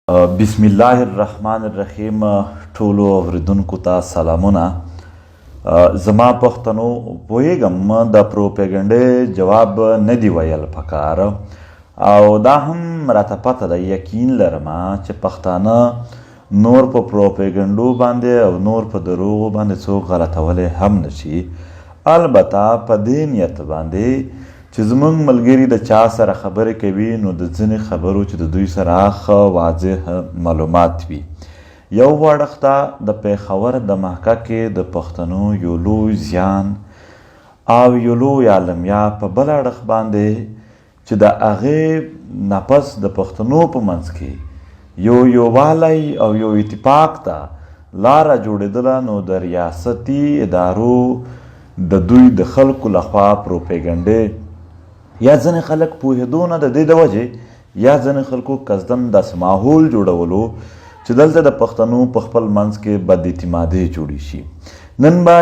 بسم الله الرحمن الرحیم. ټولو اوریدونکو ته سلامونه. زما پښتنو پوهیږم د پروپاګاندا جواب نه دی ویل پکار او دا هم راته پته ده، یقین لرم چې پښتانه نور په پروپاګاندا باندې او نور په دروغو باندې څوک غلطولی هم نشي. البته په دې نیت باندې چې زموږ ملګري د چا سره خبرې کوي نو د ځینې خبرو چې د دوی سره ښه واضح معلومات وي. یو وړښته د پېښور د محکه کې د پښتنو یو لوی زیان او یو لوی عالمیا په بل اړخ باندې چې د هغې نفس د پښتنو په منځ کې یووالی او یو اتفاق ته لاره جوړېدله، نو د ریاستي ادارو د دوی د خلکو لخوا پروپاګاندا یا ځینې خلک پوهېدو نه د دې د وجې یا ځینې خلکو قصدن داسې ماحول جوړولو چې دلته د پښتنو په خپل منځ کې بد اعتمادي جوړې شي. نن به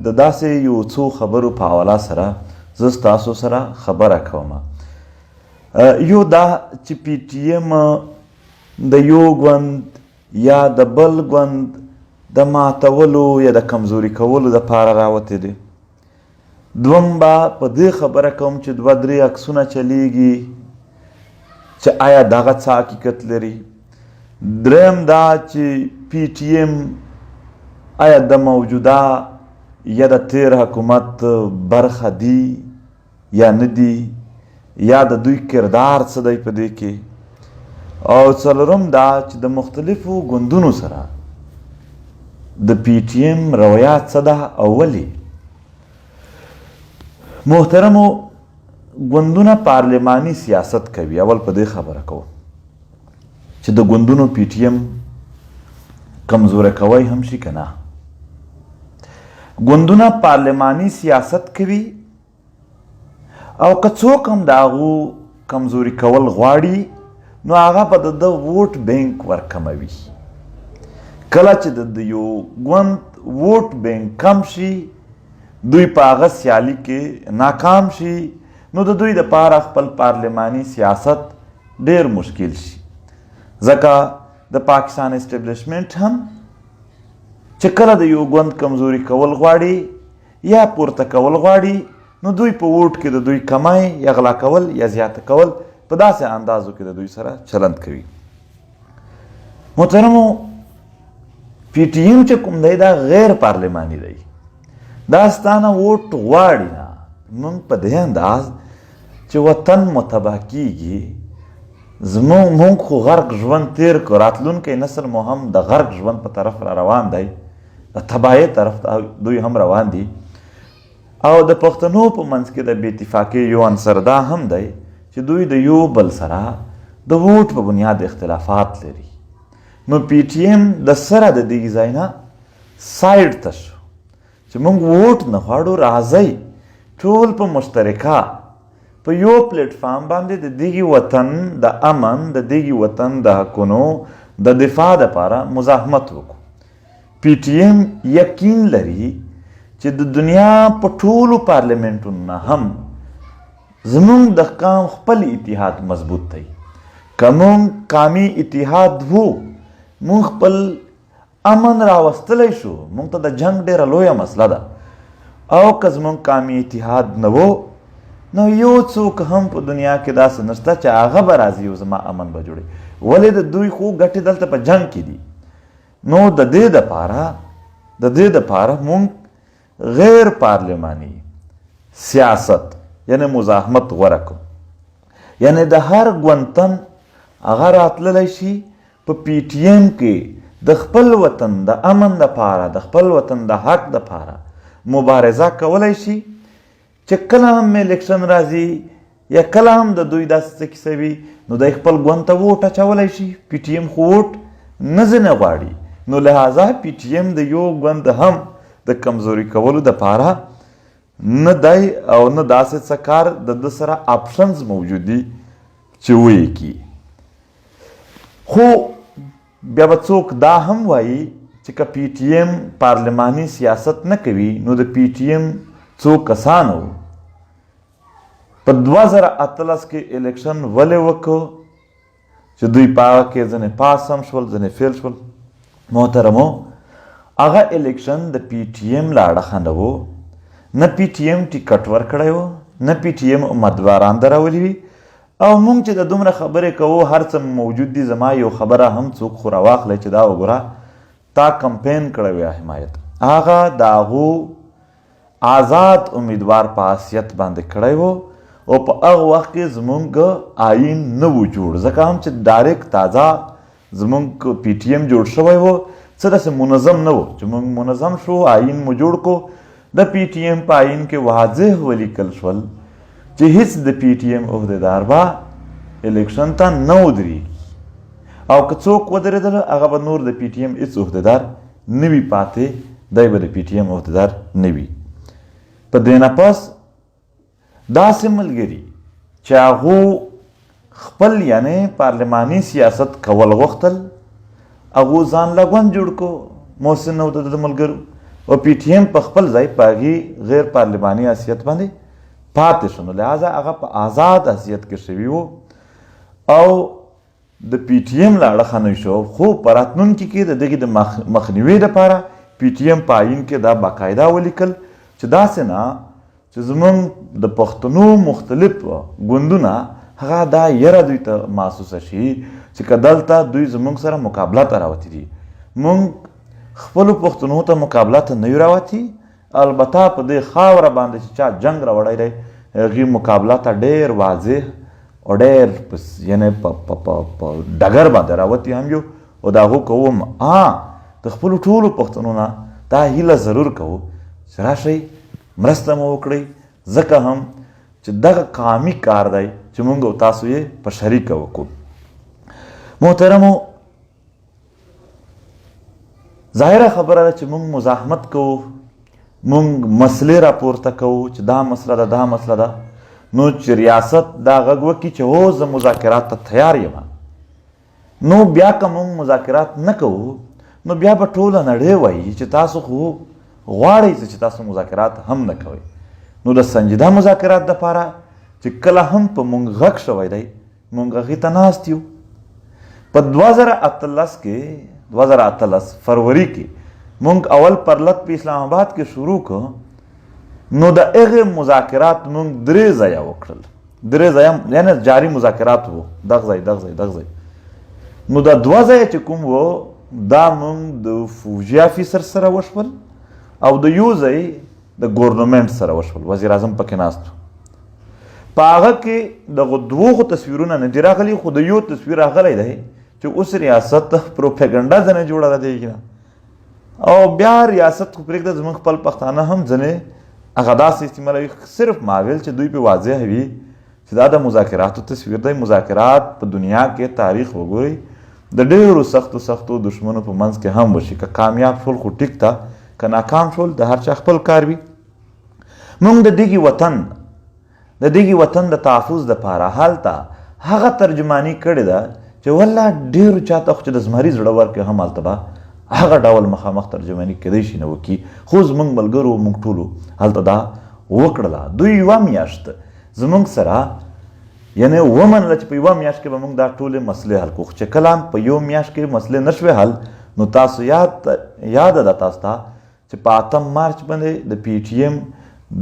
د داسې یو څو خبرو په حواله سره زه ستاسو سره خبره کوم. یو دا چې پی ټي ایم د یو ګوند یا د بل ګوند د ماتولو یا د کمزوري کولو دپاره راوتې دی. دوم به په دې خبره کوم چې دوه درې عکسونه چلیږي چې آیا دغه څه حقیقت لري. دریم دا چې پی ټي ایم آیا د موجوده یا د تیر حکومت برخه دی یا نه دی، یا د دوی کردار څه دی په دې کې. او څلورم دا چې د مختلفو ګوندونو سره د پی ټي ایم رویات څه ده او ولې. محترمو، ګوندونه پارلماني سیاست کوي. اول په دې خبره کوم چې د ګوندونو پی ټي ایم کمزوره کوی هم شي که نه. ګوندونه پارلماني سیاست کوي او که څوک هم د هغو کمزوري کول غواړي نو هغه به د ده ووټ بینک ورکموي. کله چې د یو ګوند ووټ بینک کم شي، دوی په هغه سیالي کې ناکام شي، نو د دوی دپاره خپل پارلماني سیاست ډیر مشکل شي. ځکه د پاکستان اسټبلیشمنټ هم چې کله د یو ګوند کمزوري کول غواړي یا پورته کول غواړي نو دوی په ووټ کې د دوی کمای یا غلا کول یا زیاته کول په داسې اندازو کې د دوی سره چلند کوي. محترمو، پی ټي ایم چې کوم دی دا غیر پارلماني دی. دا ستانه ووټ غواړي نه. موږ په دې انداز چې وطن متباه کیږي، موږ خو غرق ژوند تیر کړو، راتلونکی نسل مو هم د غرق ژوند په طرف را روان دی، د تباهۍ طرف ته دوی هم روان دي. او د پښتنو په منځ کې د بې اتفاقۍ یو عنصر دا هم دی چې دوی د یو بل سره د ووټ په بنیاد اختلافات لري. نو پی ټي ایم د سره د دې ځای نه سایډ ته شو چې موږ ووټ نه غواړو، راځئ ټول په مشترکه په یو پلیټفارم باندې د دغې وطن د امن، د دغې وطن د حقونو د دفاع دپاره مزاحمت وکړو. پی ټي ایم یقین لري چې د دنیا په ټولو پارلمنټونو نه هم زموږ د قام خپل اتحاد مضبوط دی. که موږ قامي اتحاد وو، موږ خپل امن راوستلی شو. موږ ته د جنګ ډیره لویه مسله ده. او که زموږ قامي اتحاد نه و نو یو څوک هم په دنیا کې داسې نشته چې هغه به راځي او زما امن به جوړوي. ولې د دوی خو ګټې دلته په جنګ کې دي. نو د دې دپاره موږ غیر پارلماني سیاست یعنی مزاحمت غوره کوو. یعنی د هر ګوند تن هغه راتللی شي په پی ټي ایم کې د خپل وطن د امن دپاره، د خپل وطن د حق دپاره مبارزه کولی شي. چې کله هم الیکشن راځي یا کله هم د دوی داسې څه کیسه وي نو دی خپل ګوند ته ووټ اچولی شي. پی ټي ایم خو ووټ نه ځینې غواړي، نو لهذا پی ټي ایم د یو ګوند هم د کمزوري کولو دپاره نه دی او نه داسې څه کار د ده سره آپشنز موجود دي چې ویې کړي. خو بیا به څوک دا هم وایي چې که پی ټي ایم پارلماني سیاست نه کوي نو د پی ټي ایم څو کسانو په 2018 کې الیکشن ولې وکړو چې دوی په هغه کې ځینې پاس هم شول ځینې فیل شول. محترمو هغه الیکشن د پی ټي ایم له اړخه نه و، نه پی ټي ایم ټیکټ ورکړی و، نه پی ټي ایم امیدواران درولي وي. او موږ چې د دومره خبرې کوو هر څه موجود دي. زما یو خبره هم څوک خو راواخلی چې دا وګوره تا کمپین کړی وی حمایت، هغه د هغو آزاد امیدوار په حیثیت باندې کړی و او په هغه وخت کې زمونږ آیین نه و جوړ، ځکه هم چې ډایرکټ تازه زمونږ پی ټي ایم جوړ شوی و، څه داسې منظم نه و چې موږ منظم شو آیین مو جوړ کو. د پی ټي ایم په آیین کې واضح ولیکل شول چې هیڅ د پی ټي ایم عهدیدار به الیکشن ته نه ودرېږي، او که څوک ودرېدله هغه به نور د پی ټي ایم هیڅ عهدیدار نه وي پاتې، دی به د پی ټي ایم عهدیدار نه وي. په دې نه پس داسې ملګري چې هغو خپل یعنې پارلماني سیاست کول غوښتل، هغو ځان له ګوند جوړ کو محسن او د ملګرو، او پی ټي ایم په خپل ځای په هغې غیر پارلماني حیثیت باندې پاتې شو. نو لہذا هغه په آزاد حیثیت کې شوي وو او د پی ټي ایم له اړخه نه شو. خو په راتلونکي کې د دغې د مخنیوي دپاره پی ټي ایم په آیین کې دا باقاعده ولیکل چې داسې نه چې زمونږ د پښتنو مختلف ګوندونه هغه دا یره دوی ته محسوسه شي چې که دلته دوی زمونږ سره مقابله ته راوتي دي، مونږ خپلو پښتنو ته مقابله ته نه یو راوتي. البته په دې خاوره باندې چې چا جنګ راوړی دی هغې مقابله ته ډېر واضح او ډېر یعنې په ډګر باندې راوتي هم یو، او د هغو کوم د خپلو ټولو پښتنو نه دا هیله ضرور کوو چې راشئ مرسته مو وکړئ، ځکه هم چې دغه قامي کار دی چې موږ او تاسو یې په شریکه وکړو. محترمو ظاهره خبره ده چې موږ مزاحمت کوو، موږ مسلې راپورته کوو چې دا مسله ده دا مسله ده، نو چې ریاست دا غږ وکړي چې هو زه مذاکرات ته تیار یم، نو بیا که موږ مذاکرات نه کوو نو بیا به ټوله نړۍ وایي چې تاسو خو غواړئ چې تاسو مذاکرات هم نه کوئ. نو د سنجیده مذاکرات دپاره چې کله هم په موږ غږ شوی دی موږ هغې ته ناست یو. په 2018 کې 2018 فروری کې موږ اول پرلط په اسلام آباد کې شروع کړ، نو د هغې مذاکرات موږ 3 ځایه وکړل، 3 ځایه یعنې جاري مذاکرات وو، دغه ځای دغه ځای دغه ځای. نو دا 2 ځایه چې کوم وو دا موږ د فوجي افیسر سره وشول او د یو ځای د ګورنمنټ سره وشول، وزیر اعظم پکې ناست و. په هغه کې دغه 2 تصویرونه نه دي راغلي، خو د یو تصویر راغلی دی چې اوس ریاست پروپیګنډا ځنې جوړه ده دیږي نه، او بیا ریاست خو پرېږده زموږ خپل پښتانه هم ځنې هغه داسې استعمالوي. صرف ما ویل چې دوی پې واضح وي چې دا د مذاکراتو تصویر دی. مذاکرات په دنیا کې تاریخ وګورئ د ډېرو سختو دشمنو په منځ کې هم وشي، که کامیاب شول خو ټیک ته، که ناکام شول د هر چا خپل کار وي. موږ د دغې وطن د تحفظ دپاره هلته هغه ترجماني کړې ده چې والله ډېرو چاته خو چې د زمري زړه ورکړي هم هلته به هغه ډول مخامخ ترجماني کیدی شي نه وکړي، خو زموږ ملګرو موږ ټولو هلته دا وکړله. دوی 1 میاشت زموږ سره یعنې ومنله چې په 1 میاشت کې به موږ دا ټولې مسلې حل کړو. چې کله په 1 میاشت کې مسلې نه شوې حل، نو تاسو یاد ده تاسو ته چې په 8 مارچ باندې د پی ټي ایم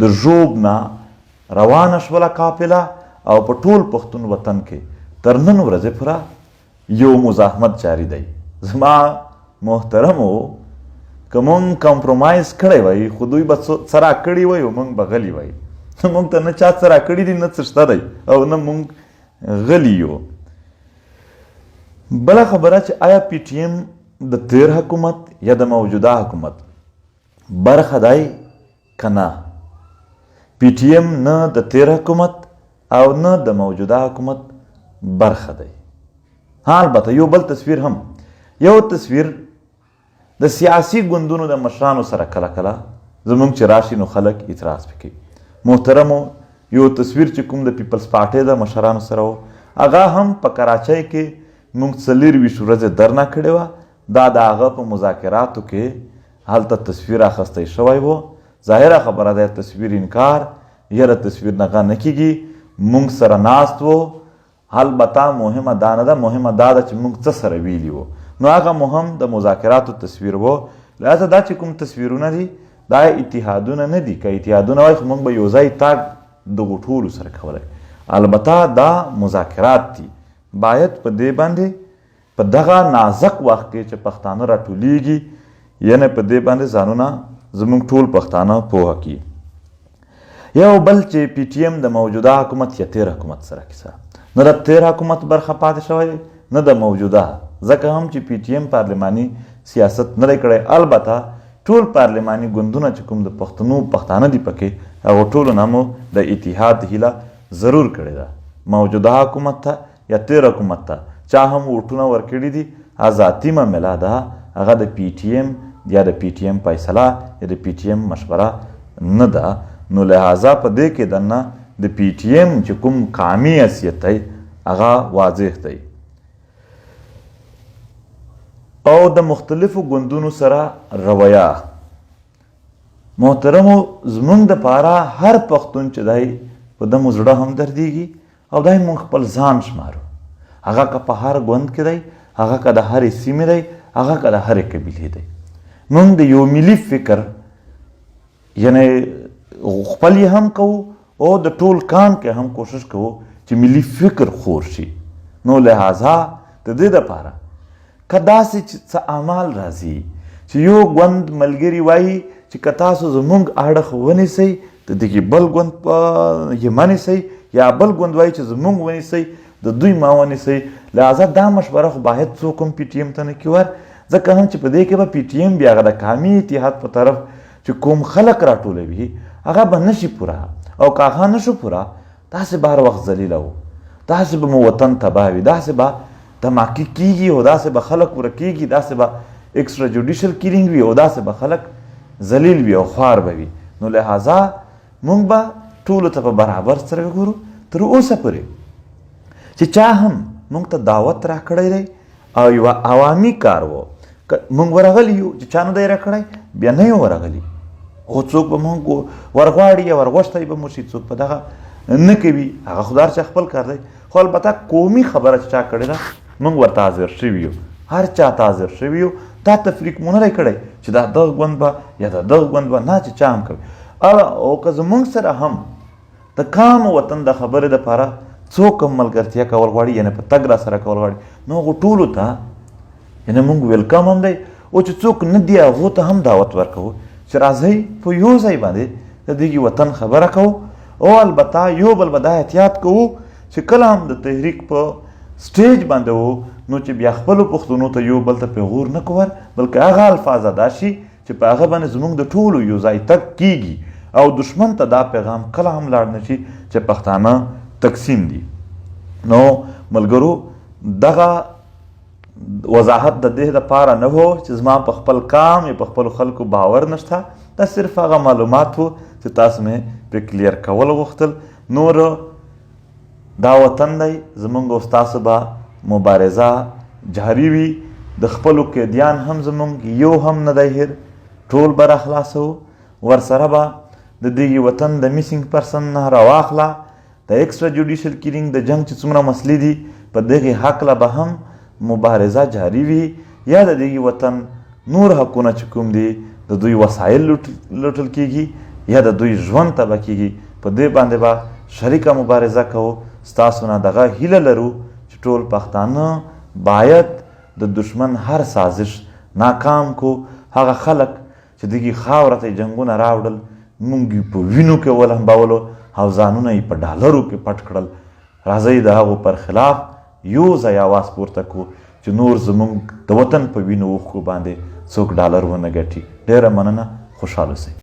د ژوب نه روانه شوله قافله، او په ټول پښتون وطن کې تر نن ورځې پوره یو مزاحمت جاري دی. زما محترمو که مونږ کمپرومایز کړی وای خو دوی به څه راکړي وای او مونږ به غلي وای. مونږ ته نه چا څه راکړي دي نه څه شته دی او نه مونږ غلي یو. بله خبره چې آیا پی ټي ایم د تیر حکومت یا د موجوده حکومت برخه دی که نه؟ پی ټي ایم نه د تیر حکومت او نه د موجوده حکومت برخه دی. ها البته یو بل تصویر هم، یو تصویر د سیاسي ګوندونو د مشرانو سره کله کله زمونږ چې راشي نو خلک اعتراض پکوي. محترمو یو تصویر چې کوم د پیپلز پارټۍ د مشرانو سره و، هغه هم په کراچۍ کې موږ 24 ورځې درنه کړې وه. دا د هغه په مذاکراتو کې هلته تصویر اخیستی شوی و. ظاهره خبره ده تصویر انکار یره تصویر نغه نه کیږي. موږ سره ناست و البته مهمه دا نه ده، مهمه دا ده چې موږ څه سره ویلي وو. نو هغه مهم د مذاکراتو تصویر و. لهذا دا چې کوم تصویرونه دي دا اتحادونه نه دي. که اتحادونه وای خو موږ به یو ځای تاګ دغو ټولو سره کولی. البته دا مذاکرات دي. باید په دې باندې په دغه نازک وخت کې چې پښتانه راټولیږي، یعنې په دې باندې ځانونه زموږ ټول پښتانه پوهه کړي. یو بل چې پی ټي ایم د موجوده حکومت یا تیر حکومت سره کیسه، نه د تیر حکومت برخه پاتې شوی نه د موجوده، ځکه هم چې پی ټي ایم پارلماني سیاست نه دی کړی. البته ټول پارلماني ګوندونه چې کوم د پښتانه دي پکې، هغو ټولو نه مو د اتحاد هیله ضرور کړې ده. موجوده حکومت ته یا تیر حکومت ته چا هم ووټونه ورکړي دي، ذاتي معامله ده، هغه د پی ټي ایم یا د پی ټي ایم فیصله یا د پی ټي ایم مشوره نه ده. نو لہذا په دې کې دننه د پی ټي ایم چې کوم قامي حیثیت دی هغه واضح دی. او د مختلفو ګوندونو سره رویه، محترمو زمونږ دپاره هر پښتون چې دی په ده مو زړه همدردېږي او دی مونږ خپل ځان شمارو. هغه که په هر ګوند کې دی، هغه که د هرې سیمې دی، هغه که د هرې قبیلې دی. مونږ د یو ملي فکر یعنی خپل یې هم کوو او د ټول کان کې هم کوشش کوو چې ملي فکر خور شي. نو لہذا د دې دپاره که داسې څه اعمال راځي چې یو ګوند ملګري وایي چې که تاسو زموږ اړخ ونیسئ د دغې بل ګوند یې مه نیسئ، یا بل ګوند وایي چې زموږ ونیسئ د دوی ما ونیسئ. لہذا دا مشوره خو باید څوک هم پی ټي ایم ته نه کړي ور، ځکه هم چې په دې کې به پی ټي ایم بیا هغه د قامي اتحاد په طرف چې کوم خلک راټولوي هغه به نشي پوره، او که هغه نشو پوره داسې به هر وخت ذلیله وو، داسې به مو وطن تباه وي، داسې به دماکي کیږي او داسې به خلک ورکیږي، داسې به ایکسټرا جوډیشل کیلینګ وي او داسې به خلک ذلیل وي او خوار به وي. نو لہذا موږ به ټولو ته په برابر سره وګورو. تر اوسه پورې چې چا هم موږ ته دعوت راکړی دی او یوه عوامي کار و، موږ ورغلي یو چې چا نه دی راکړی بیا نه یو ورغلي، خو څوک به موږ ورغواړي یا ورغوښتی به مو شي، څوک په دغه نه کوي، هغه خو هر چا خپل کار دی. خو البته قومي خبره چې چا کړې ده موږ ورته حاضر شوي یو، هر چا ته حاضر شوي یو. دا تفریق مو نه دی کړی چې دا دغه ګوند به یا د دغه ګوند به، نه چې چا هم کوي. او که زموږ سره هم د کام وطن د خبرې دپاره څوک هم ملګرتیا کول غواړي، یعنې په تګ را سره کول غواړي، نو هغو ټولو ته یعنې موږ ویلکم هم دی. او چې څوک نه دي هغو ته هم دعوت ورکوو چې راځئ په یو ځای باندې د دغې وطن خبره کوو. او البته یو بل به دا احتیاط کوو چې کله هم د تحریک په سټیج باندې وو نو چې بیا خپلو پښتنو ته یو بل ته پیغور نه کوو، بلکې هغه الفاظ ادا شي چې په هغه باندې زموږ د ټولو یو ځای تګ کیږي او دشمن ته دا پیغام کله هم لاړ نه شي چې پښتانه تقسیم دي. نو ملګرو دغه وضاحت د دې دپاره نه و چې زما په خپل کام یا په خپلو خلکو باور نشته، دا صرف هغه معلومات و چې تاسو مې پرې کلیر کول غوښتل. نور دا وطن دی زموږ او ستاسو به مبارزه جاري وي، د خپلو قیدیان هم زموږ یو هم نه دی هیر، ټول به راخلاصوو. ورسره به د دغې وطن د میسینګ پرسن نه راواخله، د ایکسټرا جوډیشل کیلینګ د جنګ چې څومره مسلې دي په دغې هکله به هم مبارزه جاري وي، یا د دغې وطن نور حقونه چې کوم دي د دوی وسایل لوټل کیږي یا د دوی ژوند تباه کیږي، په دې باندې به شریکه مبارزه کوو. ستاسو نه دغه هیله لرو چې ټول پښتانه باید د دشمن هر سازش ناکام کو. هغه خلک چې دغې خاوره ته یې جنګونه راوړل موږ یې په وینو کې ولمبولو او ځانونه یې په ډالرو کې پټ کړل، راځئ د هغو پر خلاف یو ځای اواز پورته کړو چې نور زموږ د وطن په وینو اوښکو باندې څوک ډالر ونه ګټي. ډېره مننه، خوشحاله اوسئ.